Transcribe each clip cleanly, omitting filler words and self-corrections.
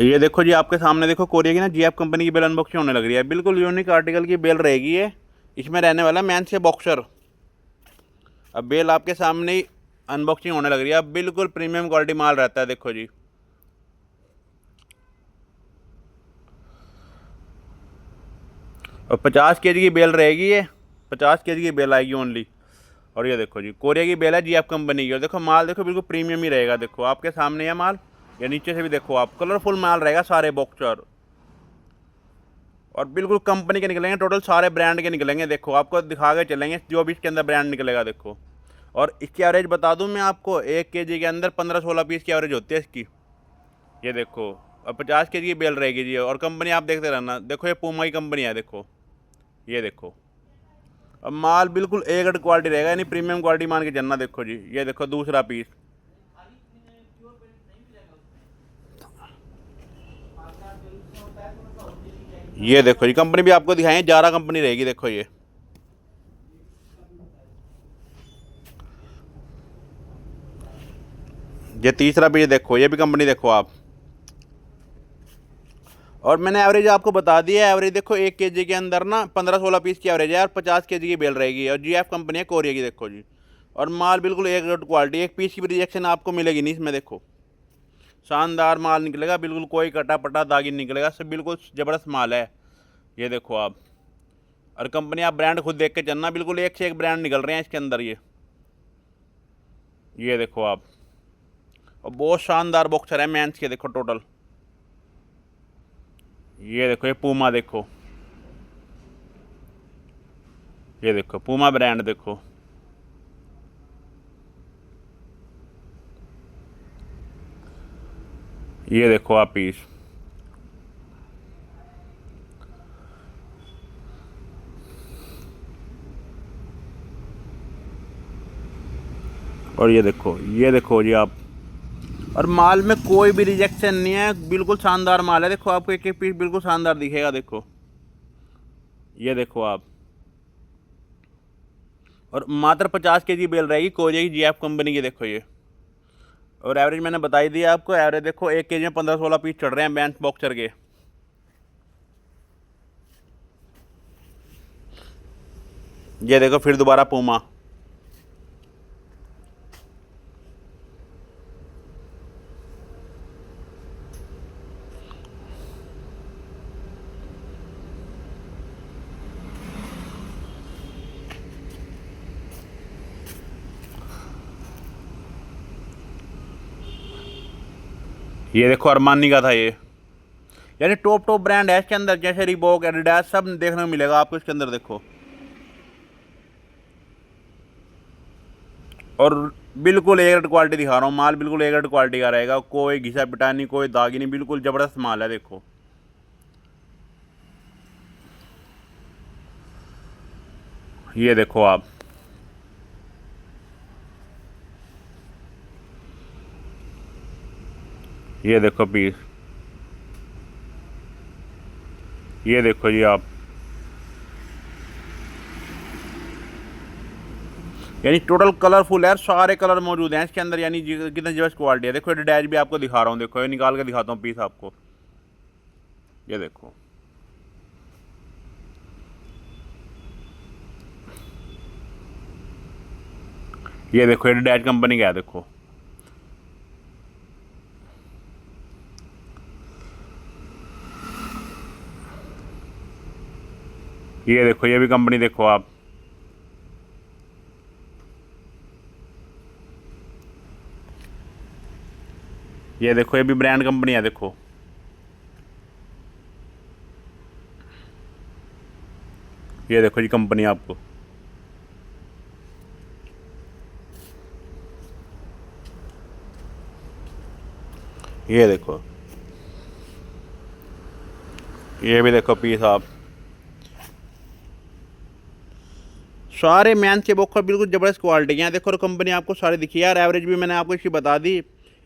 ये देखो जी, आपके सामने देखो कोरिया की ना जीएफ कंपनी की बेल अनबॉक्सिंग होने लग रही है। बिल्कुल यूनिक आर्टिकल की बेल रहेगी ये। इसमें रहने वाला मैन से बॉक्सर। अब बेल आपके सामने ही अनबॉक्सिंग होने लग रही है। अब बिल्कुल प्रीमियम क्वालिटी माल रहता है, देखो जी। और 50 केजी की बेल रहेगी ये। 50 केजी की बेल आएगी ओनली। और ये देखो जी, कोरिया की बेल है जीएफ कंपनी की। और देखो माल, देखो बिल्कुल प्रीमियम ही रहेगा। देखो आपके सामने है माल। या नीचे से भी देखो आप, कलरफुल माल रहेगा सारे बॉक्सर। और बिल्कुल कंपनी के निकलेंगे, टोटल सारे ब्रांड के निकलेंगे। देखो आपको दिखा के चलेंगे जो भी इसके अंदर ब्रांड निकलेगा, देखो। और इसकी एवरेज बता दूं मैं आपको, 1 केजी के अंदर 15-16 पीस की एवरेज होती है इसकी। ये देखो। और 50 केजी की बेल रहेगी जी। और कंपनी आप देखते रहना, देखो ये पूमा की कंपनी है, देखो। ये देखो। अब माल बिल्कुल ए ग्रेड क्वालिटी रहेगा, यानी प्रीमियम क्वालिटी मान के चलना। देखो जी, ये देखो दूसरा पीस। ये देखो जी, कंपनी भी आपको दिखाएं, जारा कंपनी रहेगी, देखो ये तीसरा पीस देखो, ये भी कंपनी देखो आप। और मैंने एवरेज आपको बता दी है। एवरेज देखो, 1 केजी के अंदर ना 15-16 पीस की एवरेज है। और 50 केजी की बेल रहेगी। और जीएफ कंपनी है कोरिया की, देखो जी। और माल बिल्कुल एक रेट क्वालिटी, एक पीस की भी रिजेक्शन आपको मिलेगी नहीं इसमें, देखो। शानदार माल निकलेगा, बिल्कुल कोई कटा पटा दागी नहीं निकलेगा, सब बिल्कुल ज़बरदस्त माल है। ये देखो आप। और कंपनी आप ब्रांड खुद देख के चलना, बिल्कुल एक से एक ब्रांड निकल रहे हैं इसके अंदर ये देखो आप। और बहुत शानदार बॉक्सर है मैंस के, देखो टोटल। ये देखो, ये पूमा देखो। ये देखो पूमा ब्रांड देखो। ये देखो आप पीस। और ये देखो जी आप। और माल में कोई भी रिजेक्शन नहीं है, बिल्कुल शानदार माल है। देखो आपको एक एक पीस बिल्कुल शानदार दिखेगा, देखो। ये देखो आप। और मात्र 50 केजी बेल रहेगी कोरिया की जीएफ कंपनी की, देखो ये। और एवरेज मैंने बता ही दिया आपको। एवरेज देखो, 1 केजी में 15-16 पीस चढ़ रहे हैं बैंस बॉक्सर के। ये देखो फिर दोबारा पूमा। ये देखो अरमानी का था ये। यानी टॉप टॉप ब्रांड है इसके अंदर, जैसे रिबॉक, एडिडास, सब देखने को मिलेगा आपको इसके अंदर, देखो। और बिल्कुल ए ग्रेड क्वालिटी दिखा रहा हूँ, माल बिल्कुल ए ग्रेड क्वालिटी का रहेगा। कोई घिसा पिटा नहीं, कोई दागी नहीं, बिल्कुल ज़बरदस्त माल है, देखो। ये देखो आप। ये देखो पीस। ये देखो जी आप। यानी टोटल कलरफुल है, सारे कलर मौजूद हैं इसके अंदर, यानी कितनी जबरदस्त क्वालिटी है। देखो डैश भी आपको दिखा रहा हूँ, देखो ये निकाल के दिखाता हूँ पीस आपको। ये देखो। ये देखो, ये डैश कंपनी का है, देखो। ये देखो, ये भी कंपनी देखो आप। ये देखो, ये भी ब्रांड कंपनी है, देखो। ये देखो जी कंपनी आपको। ये देखो। ये भी देखो पीस आप। सारे मैन के बॉक्सर बिल्कुल ज़बरदस्त क्वालिटी के हैं, देखो। और कंपनी आपको सारी दिखी है। यार एवरेज भी मैंने आपको इसकी बता दी।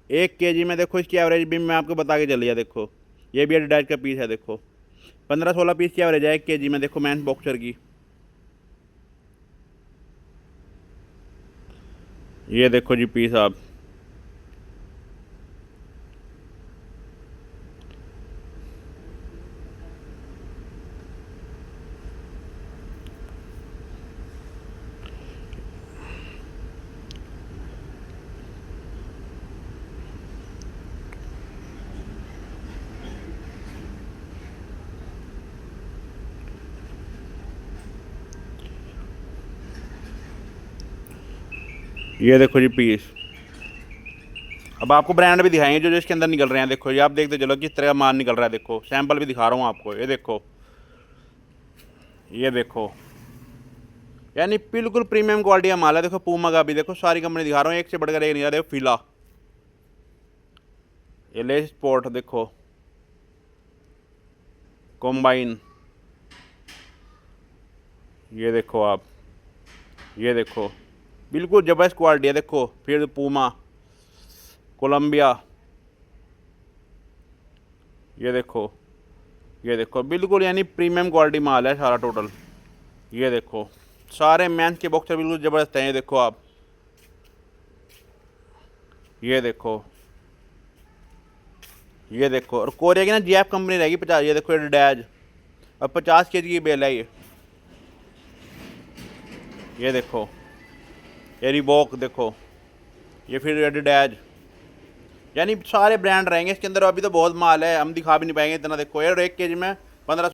1 केजी में देखो इसकी एवरेज भी मैं आपको बता के चलिए, देखो। ये भी एडिडास का पीस है, देखो। 15-16 पीस की एवरेज है 1 केजी में, देखो मैन बॉक्सर की। ये देखो जी पीस आप। ये देखो जी पीस। अब आपको ब्रांड भी दिखाएंगे जो जो इसके अंदर निकल रहे हैं। देखो ये आप देखते चलो किस तरह का माल निकल रहा है। देखो सैंपल भी दिखा रहा हूँ आपको। ये देखो, ये देखो, यानी बिल्कुल प्रीमियम क्वालिटी का माल है। देखो पूमा का भी देखो, सारी कंपनी दिखा रहा हूँ, एक से बढ़कर एक नहीं आ रहा। देखो फिला, ये लेस स्पोर्ट, देखो कॉम्बाइन, ये देखो आप, ये देखो बिल्कुल ज़बरदस्त क्वालिटी है। देखो फिर पूमा, कोलंबिया, ये देखो, ये देखो बिल्कुल यानी प्रीमियम क्वालिटी माल है सारा टोटल। ये देखो सारे मेंस के बॉक्सर बिल्कुल ज़बरदस्त हैं। ये देखो आप, ये देखो, ये देखो। और कोरिया की ना जीएफ कंपनी रहेगी 50। ये देखो ये डैज, अब 50 केजी की बेल है ये देखो, ये रिबॉक, देखो ये फिर रेड डैज, यानी सारे ब्रांड रहेंगे इसके अंदर। अभी तो बहुत माल है, हम दिखा भी नहीं पाएंगे इतना। देखो यार 1 केजी में 15